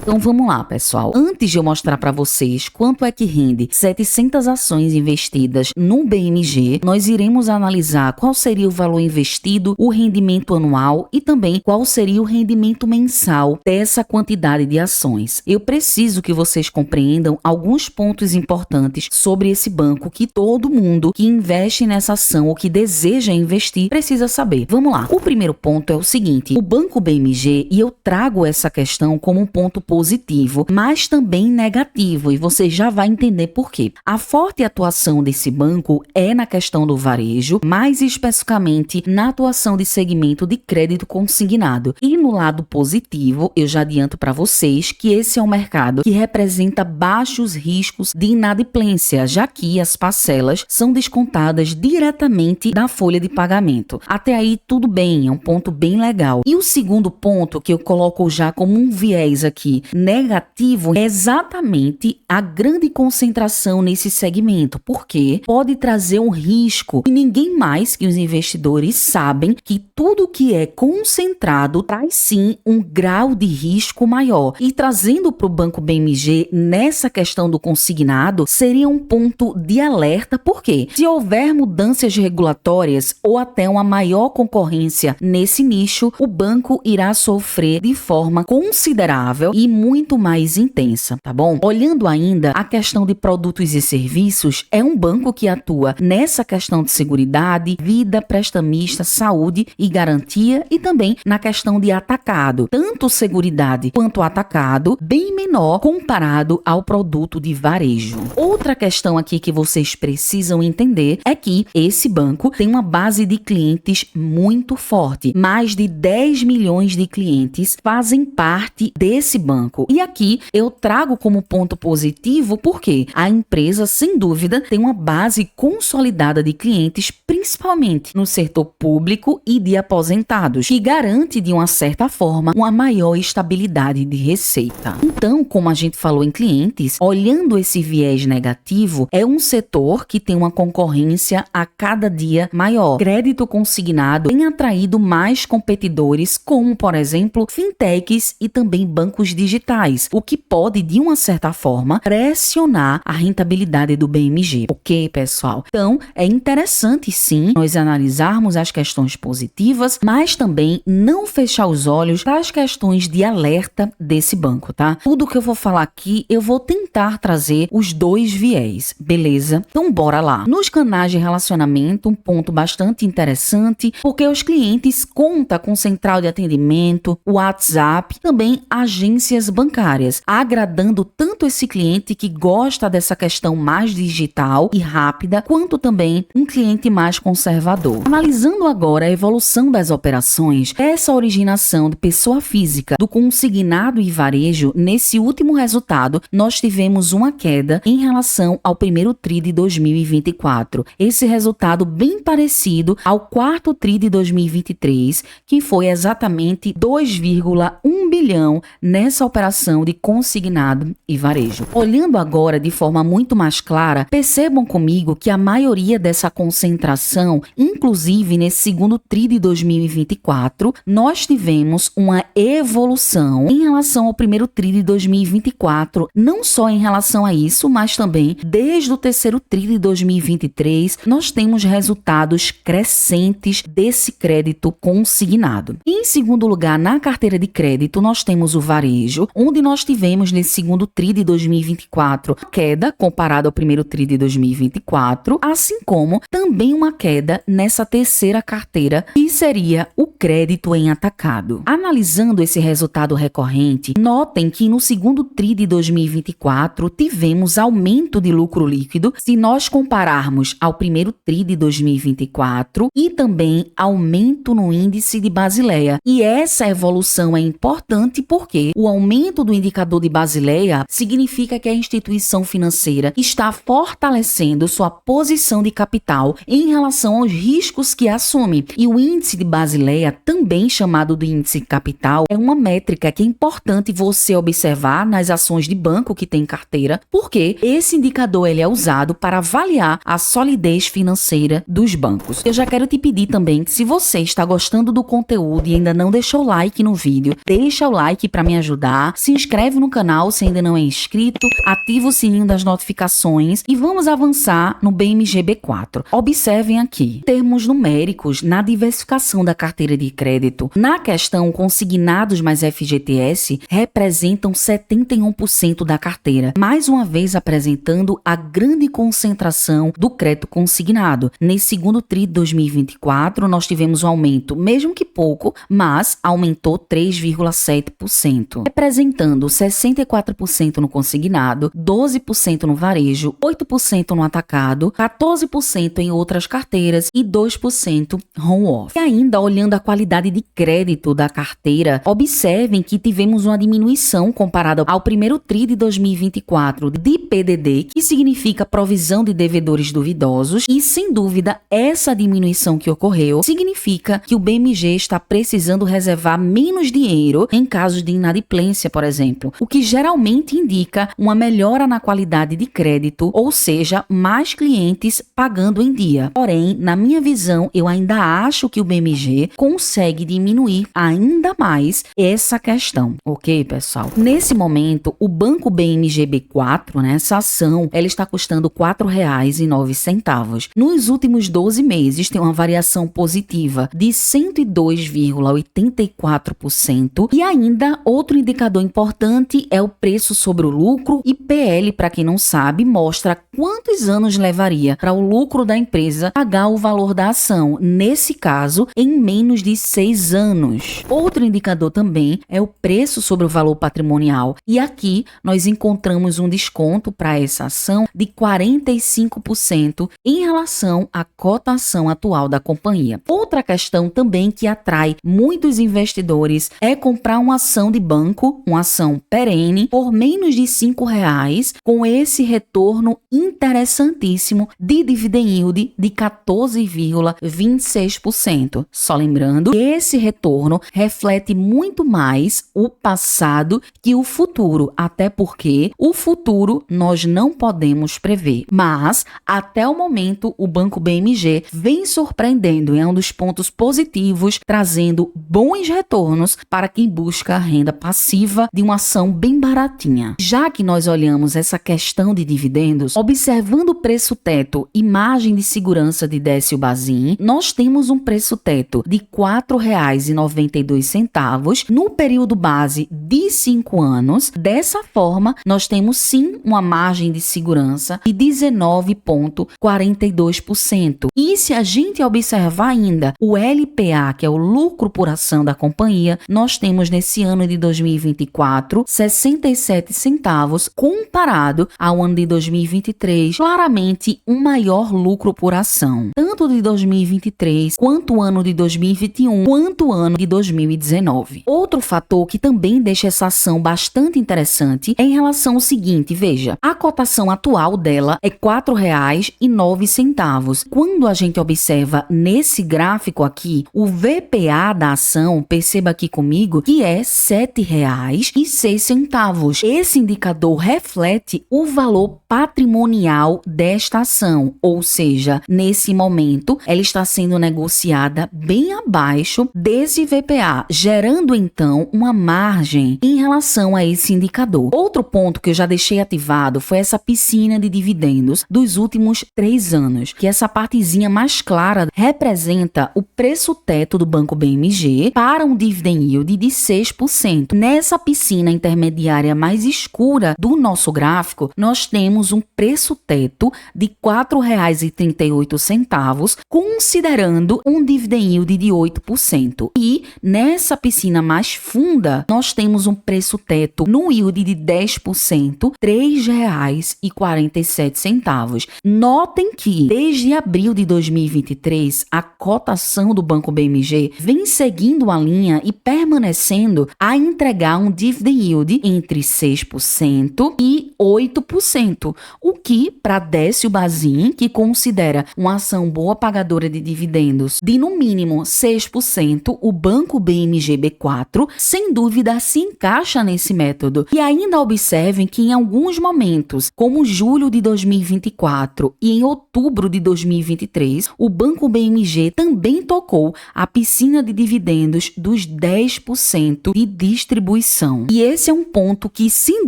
Então vamos lá, pessoal. Antes de eu mostrar para vocês quanto é que rende 700 ações investidas no BMG, nós iremos analisar qual seria o valor investido, o rendimento anual e também qual seria o rendimento mensal dessa quantidade de ações. Eu preciso que vocês compreendam alguns pontos importantes sobre esse banco que todo mundo que investe nessa ação ou que deseja investir precisa saber. Vamos lá. O primeiro ponto é o seguinte: o Banco BMG, e eu trago essa questão como um ponto positivo, mas também negativo, e você já vai entender por quê. A forte atuação desse banco é na questão do varejo, mais especificamente na atuação de segmento de crédito consignado. E no lado positivo, eu já adianto para vocês que esse é um mercado que representa baixos riscos de inadimplência, já que as parcelas são descontadas diretamente da folha de pagamento. Até aí tudo bem, é um ponto bem legal. E o segundo ponto que eu coloco já como um viés aqui negativo é exatamente a grande concentração nesse segmento, porque pode trazer um risco e ninguém mais que os investidores sabem que tudo que é concentrado traz sim um grau de risco maior. E trazendo para o Banco BMG nessa questão do consignado seria um ponto de alerta, porque se houver mudanças regulatórias ou até uma maior concorrência nesse nicho, o banco irá sofrer de forma considerável e muito mais intensa, tá bom? Olhando ainda a questão de produtos e serviços, é um banco que atua nessa questão de seguridade, vida, prestamista, saúde e garantia, e também na questão de atacado, tanto seguridade quanto atacado, bem menor comparado ao produto de varejo. Outra questão aqui que vocês precisam entender é que esse banco tem uma base de clientes muito forte. Mais de 10 milhões de clientes fazem parte desse banco. E aqui eu trago como ponto positivo porque a empresa, sem dúvida, tem uma base consolidada de clientes, principalmente no setor público e de aposentados, que garante, de uma certa forma, uma maior estabilidade de receita. Então, como a gente falou em clientes, olhando esse viés negativo, é um setor que tem uma concorrência a cada dia maior. Crédito consignado tem atraído mais competidores, como, por exemplo, fintechs e também bancos digitais, o que pode, de uma certa forma, pressionar a rentabilidade do BMG. Ok, pessoal? Então, é interessante sim nós analisarmos as questões positivas, mas também não fechar os olhos para as questões de alerta desse banco, tá? Tudo que eu vou falar aqui, eu vou tentar trazer os dois viés, beleza? Então, bora lá. Nos canais de relacionamento, um ponto bastante interessante, porque os clientes contam com central de atendimento, WhatsApp, também agências bancárias, agradando tanto esse cliente que gosta dessa questão mais digital e rápida, quanto também um cliente mais conservador. Analisando agora a evolução das operações, essa originação de pessoa física do consignado e varejo, nesse último resultado, nós tivemos uma queda em relação ao primeiro TRI de 2024. Esse resultado bem parecido ao quarto TRI de 2023, que foi exatamente 2,1 bilhão nessa operação de consignado e varejo. Olhando agora de forma muito mais clara, percebam comigo que a maioria dessa concentração, inclusive nesse segundo TRI de 2024, nós tivemos uma evolução em relação ao primeiro TRI de 2024, não só em relação a isso, mas também desde o terceiro TRI de 2023, nós temos resultados crescentes desse crédito consignado. Em segundo lugar, na carteira de crédito, nós temos o varejo, onde nós tivemos nesse segundo TRI de 2024 queda comparado ao primeiro TRI de 2024, assim como também uma queda nessa terceira carteira, que seria o crédito em atacado. Analisando esse resultado recorrente, notem que no segundo TRI de 2024 tivemos aumento de lucro líquido se nós compararmos ao primeiro TRI de 2024 e também aumento no índice de Basileia. E essa evolução é importante porque o aumento do indicador de Basileia significa que a instituição financeira está fortalecendo sua posição de capital em relação aos riscos que assume. E o índice de Basileia, também chamado de índice capital, é uma métrica que é importante você observar nas ações de banco que tem carteira, porque esse indicador ele é usado para avaliar a solidez financeira dos bancos. Eu já quero te pedir também que, se você está gostando do conteúdo e ainda não deixou o like no vídeo, deixa o like para me ajudar tá? Se inscreve no canal se ainda não é inscrito, ativa o sininho das notificações e vamos avançar no BMG-B4. Observem aqui, termos numéricos na diversificação da carteira de crédito, na questão consignados mais FGTS, representam 71% da carteira, mais uma vez apresentando a grande concentração do crédito consignado. Nesse segundo TRI de 2024, nós tivemos um aumento, mesmo que pouco, mas aumentou 3,7%, representando 64% no consignado, 12% no varejo, 8% no atacado, 14% em outras carteiras e 2% home-off. E ainda, olhando a qualidade de crédito da carteira, observem que tivemos uma diminuição comparada ao primeiro TRI de 2024 de PDD, que significa provisão de devedores duvidosos, e sem dúvida essa diminuição que ocorreu significa que o BMG está precisando reservar menos dinheiro em casos de inadimplência, por exemplo, o que geralmente indica uma melhora na qualidade de crédito, ou seja, mais clientes pagando em dia. Porém, na minha visão, eu ainda acho que o BMG consegue diminuir ainda mais essa questão, ok, pessoal? Nesse momento, o Banco BMG-B4, essa ação, ela está custando R$ 4,09. Nos últimos 12 meses, tem uma variação positiva de 102,84%. E ainda, outro indicador importante é o preço sobre o lucro, e PL, para quem não sabe, mostra quantos anos levaria para o lucro da empresa pagar o valor da ação, nesse caso, em menos de 6 anos. Outro indicador também é o preço sobre o valor patrimonial, e aqui nós encontramos um desconto para essa ação de 45% em relação à cotação atual da companhia. Outra questão também que atrai muitos investidores é comprar uma ação de banco, uma ação perene, por menos de R$ 5,00, com esse retorno interessantíssimo de dividend yield de 14,26%. Só lembrando que esse retorno reflete muito mais o passado que o futuro, até porque o futuro nós não podemos prever. Mas, até o momento, o Banco BMG vem surpreendendo e é um dos pontos positivos, trazendo bons retornos para quem busca a renda passiva de uma ação bem baratinha. Já que nós olhamos essa questão de dividendos, observando o preço teto e margem de segurança de Décio Bazin, nós temos um preço teto de R$ 4,92 no período base de 5 anos. Dessa forma, nós temos sim uma margem de segurança de 19,42%. E se a gente observar ainda o LPA, que é o lucro por ação da companhia, nós temos nesse ano de 2024 67 centavos comparado ao ano de 2023, claramente um maior lucro por ação, tanto de 2023 quanto o ano de 2021 quanto o ano de 2019. Outro fator que também deixa essa ação bastante interessante é em relação ao seguinte, veja, a cotação atual dela é R$ 4,09. Quando a gente observa nesse gráfico aqui, o VPA da ação, perceba aqui comigo, que é R$ 7,06. Esse indicador reflete o valor patrimonial desta ação, ou seja, nesse momento, ela está sendo negociada bem abaixo desse VPA, gerando então uma margem em relação a esse indicador. Outro ponto que eu já deixei ativado foi essa piscina de dividendos dos últimos 3 anos, que essa partezinha mais clara representa o preço teto do Banco BMG para um dividend yield de 6%. Nessa piscina intermediária mais escura do nosso gráfico, nós temos um preço teto de R$ 4,38, considerando um dividend yield de 8%. E nessa piscina mais funda, nós temos um preço teto no yield de 10%, R$ 3,47. Notem que, desde abril de 2023, a cotação do Banco BMG vem seguindo a linha e permanecendo a entregar um dividend yield entre 6% e 8%, o que, para Décio Bazin, que considera uma ação boa pagadora de dividendos de no mínimo 6%, o Banco BMG-B4, sem dúvida, se encaixa nesse método. E ainda observem que em alguns momentos, como julho de 2024 e em outubro de 2023, o Banco BMG também tocou a piscina de dividendos dos 10% de distribuição. opção. E esse é um ponto que, sem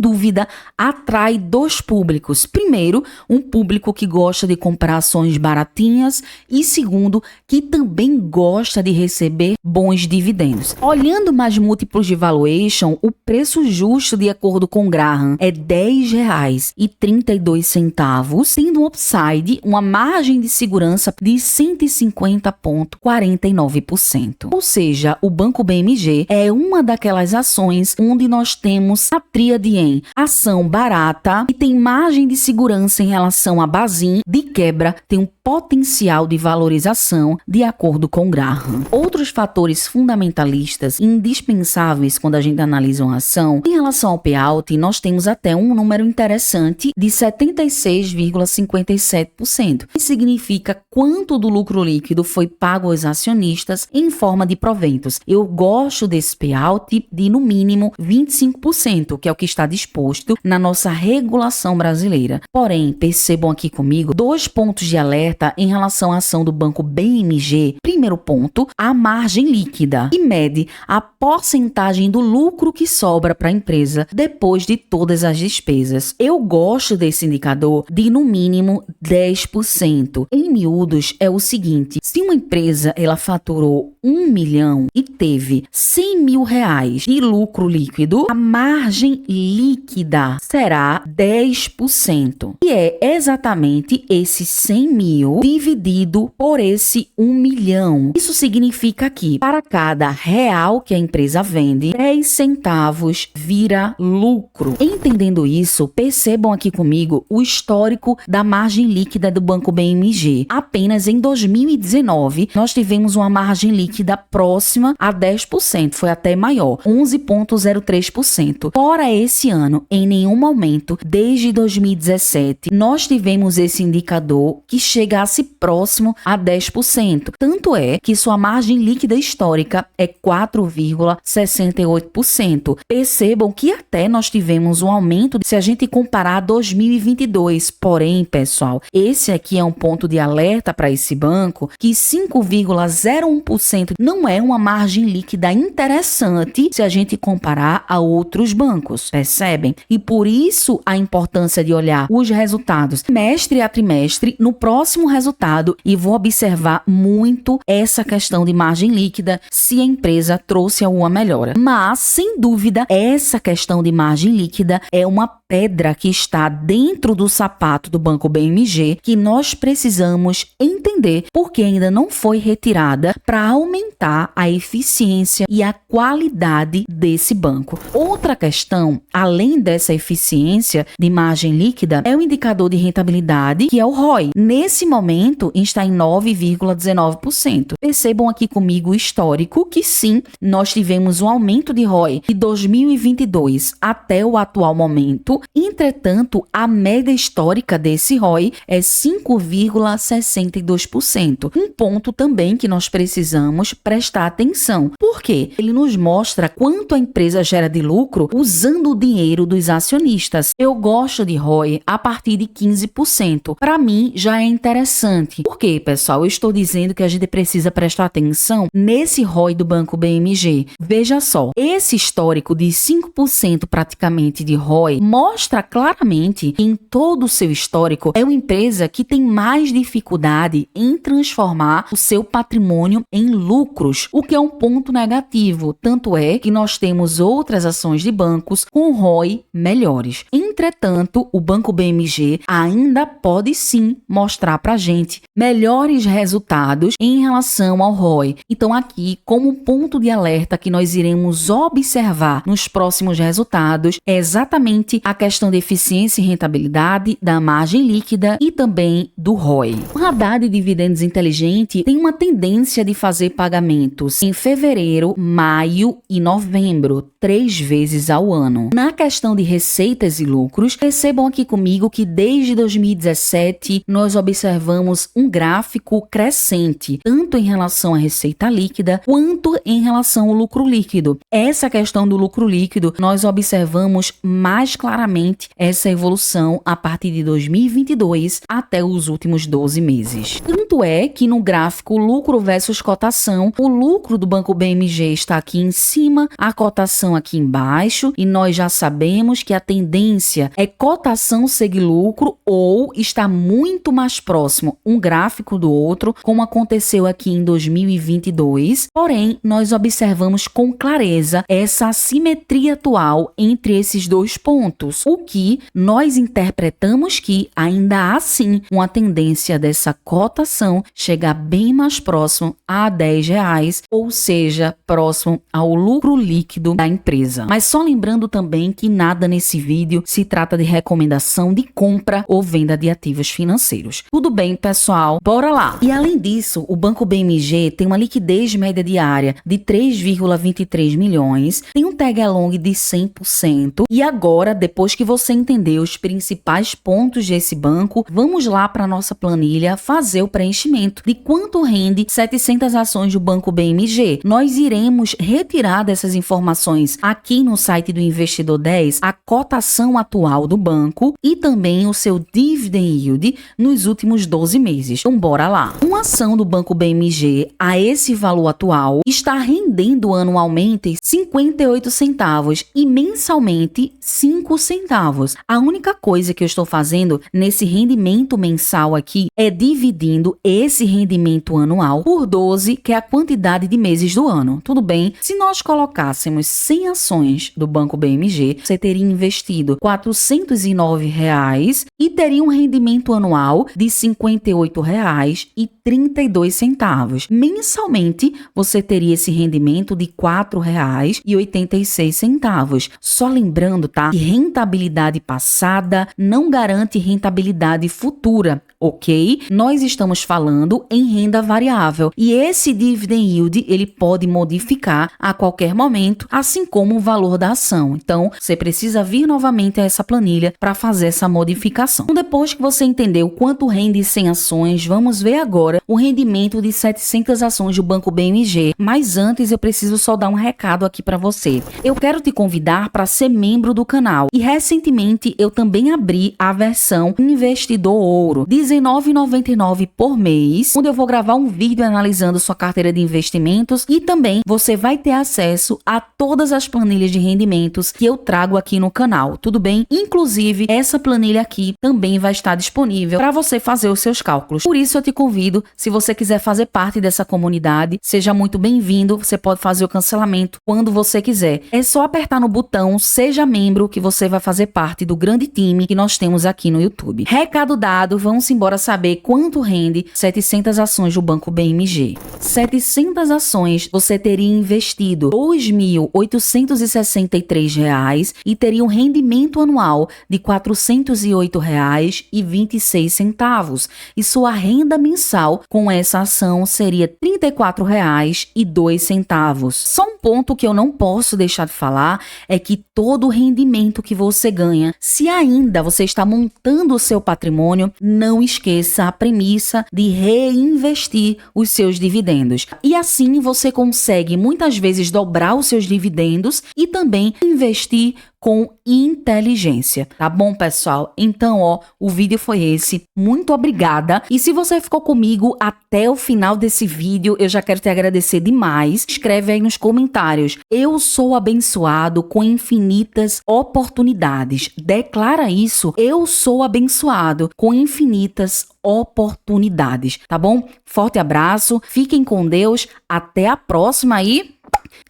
dúvida, atrai dois públicos. Primeiro, um público que gosta de comprar ações baratinhas e segundo, que também gosta de receber bons dividendos. Olhando mais múltiplos de valuation, o preço justo, de acordo com Graham, é R$10,32, tendo um upside, uma margem de segurança de 150,49%. Ou seja, o Banco BMG é uma daquelas ações onde nós temos a tríade em ação barata e tem margem de segurança em relação a Bazin, de quebra tem um potencial de valorização, de acordo com Graham. Outros fatores fundamentalistas indispensáveis quando a gente analisa uma ação, em relação ao payout, nós temos até um número interessante de 76,57%, que significa quanto do lucro líquido foi pago aos acionistas em forma de proventos. Eu gosto desse payout de, no mínimo, 25%, que é o que está disposto na nossa regulação brasileira. Porém, percebam aqui comigo dois pontos de alerta em relação à ação do Banco BMG. Primeiro ponto, a margem líquida, que mede a porcentagem do lucro que sobra para a empresa depois de todas as despesas. Eu gosto desse indicador de, no mínimo, 10%. Em miúdos, é o seguinte: se uma empresa ela faturou 1 milhão e teve 100 mil reais de lucro líquido, a margem líquida será 10%. E é exatamente esse 100 mil dividido por esse 1 milhão. Isso significa que, para cada real que a empresa vende, 10 centavos vira lucro. Entendendo isso, percebam aqui comigo o histórico da margem líquida do Banco BMG. Apenas em 2019, nós tivemos uma margem líquida próxima a 10%, foi até maior, 11,03%. Fora esse ano, em nenhum momento, desde 2017, nós tivemos esse indicador que chegasse próximo a 10%. Tanto é que sua margem líquida histórica é 4,68%. Percebam que até nós tivemos um aumento se a gente comparar 2022. Porém, pessoal, esse aqui é um ponto de alerta para esse banco, que 5,01% não é uma margem líquida interessante se a gente comparar a outros bancos, percebem? E por isso a importância de olhar os resultados trimestre a trimestre no próximo resultado, e vou observar muito essa questão de margem líquida se a empresa trouxe alguma melhora. Mas, sem dúvida, essa questão de margem líquida é uma pedra que está dentro do sapato do Banco BMG, que nós precisamos entender porque ainda não foi retirada, para aumentar a eficiência e a qualidade desse banco. Outra questão, além dessa eficiência de margem líquida, é o indicador de rentabilidade, que é o ROI. Nesse momento, está em 9,19%. Percebam aqui comigo o histórico que sim, nós tivemos um aumento de ROI de 2022 até o atual momento. Entretanto, a média histórica desse ROI é 5,62%. Um ponto também que nós precisamos prestar atenção, porque ele nos mostra quanto a empresa gera de lucro usando o dinheiro dos acionistas. Eu gosto de ROI a partir de 15%. Para mim, já é interessante. Por quê, pessoal? Eu estou dizendo que a gente precisa prestar atenção nesse ROI do Banco BMG. Veja só, esse histórico de 5% praticamente de ROI mostra claramente que em todo o seu histórico é uma empresa que tem mais dificuldade em transformar o seu patrimônio em lucros, o que é um ponto negativo. Tanto é que nós temos outras ações de bancos com ROI melhores. Entretanto, o Banco BMG ainda pode sim mostrar pra gente melhores resultados em relação ao ROI. Então aqui, como ponto de alerta que nós iremos observar nos próximos resultados, é exatamente a questão de eficiência e rentabilidade, da margem líquida e também do ROI. O radar de dividendos inteligente tem uma tendência de fazer pagamentos em fevereiro, maio e novembro, 3 vezes ao ano. Na questão de receitas e lucros, percebam aqui comigo que desde 2017 nós observamos um gráfico crescente, tanto em relação à receita líquida quanto em relação ao lucro líquido. Essa questão do lucro líquido, nós observamos mais claramente essa evolução a partir de 2022 até os últimos 12 meses. Tanto é que no gráfico lucro versus cotação, o lucro do Banco BMG está aqui em cima, a cotação cotação aqui embaixo e nós já sabemos que a tendência é cotação segue lucro ou está muito mais próximo um gráfico do outro, como aconteceu aqui em 2022. Porém, nós observamos com clareza essa assimetria atual entre esses dois pontos, o que nós interpretamos que ainda há sim uma tendência dessa cotação chegar bem mais próximo a R$10, ou seja, próximo ao lucro líquido da empresa. Mas só lembrando também que nada nesse vídeo se trata de recomendação de compra ou venda de ativos financeiros. Tudo bem, pessoal? Bora lá! E além disso, o Banco BMG tem uma liquidez média diária de 3,23 milhões, tem um tag along de 100%. E agora, depois que você entender os principais pontos desse banco, vamos lá para a nossa planilha fazer o preenchimento de quanto rende 700 ações do Banco BMG. Nós iremos retirar dessas informações aqui no site do Investidor 10 a cotação atual do banco e também o seu dividend yield nos últimos 12 meses. Então bora lá. Uma ação do Banco BMG a esse valor atual está rendendo anualmente 58 centavos e mensalmente 5 centavos. A única coisa que eu estou fazendo nesse rendimento mensal aqui é dividindo esse rendimento anual por 12, que é a quantidade de meses do ano. Tudo bem? Se nós colocássemos 100 ações do Banco BMG, você teria investido R$409 e teria um rendimento anual de R$58,32. Mensalmente, você teria esse rendimento de R$4,86. Só lembrando, tá? Que rentabilidade passada não garante rentabilidade futura, ok? Nós estamos falando em renda variável e esse dividend yield ele pode modificar a qualquer momento, assim como o valor da ação. Então, você precisa vir novamente a essa planilha para fazer essa modificação. Então, depois que você entendeu quanto rende 100 ações, vamos ver agora o rendimento de 700 ações do Banco BMG. Mas antes, eu preciso só dar um recado aqui para você. Eu quero te convidar para ser membro do canal e recentemente eu também abri a versão Investidor Ouro, R$19,99 por mês, onde eu vou gravar um vídeo analisando sua carteira de investimentos e também você vai ter acesso a todas as planilhas de rendimentos que eu trago aqui no canal, tudo bem? Inclusive, essa planilha aqui também vai estar disponível para você fazer os seus cálculos. Por isso, eu te convido, se você quiser fazer parte dessa comunidade, seja muito bem-vindo, você pode fazer o cancelamento quando você quiser. É só apertar no botão Seja Membro que você vai fazer parte do grande time que nós temos aqui no YouTube. Recado dado, vamos embora saber quanto rende 700 ações do Banco BMG. 700 ações você teria investido R$2.863 e teria um rendimento anual de R$408,26 e sua renda mensal com essa ação seria R$34,02. Só um ponto que eu não posso deixar de falar é que todo o rendimento que você ganha, se ainda você está montando o seu patrimônio, não esqueça a premissa de reinvestir os seus dividendos. E assim você consegue muitas vezes dobrar os seus dividendos e também investir com inteligência, tá bom, pessoal? Então, o vídeo foi esse. Muito obrigada. E se você ficou comigo até o final desse vídeo, eu já quero te agradecer demais. Escreve aí nos comentários. Eu sou abençoado com infinitas oportunidades. Declara isso. Eu sou abençoado com infinitas oportunidades, tá bom? Forte abraço. Fiquem com Deus. Até a próxima aí.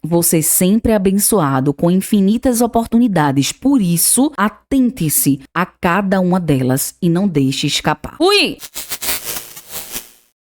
Você sempre é abençoado com infinitas oportunidades, por isso, atente-se a cada uma delas e não deixe escapar. Fui!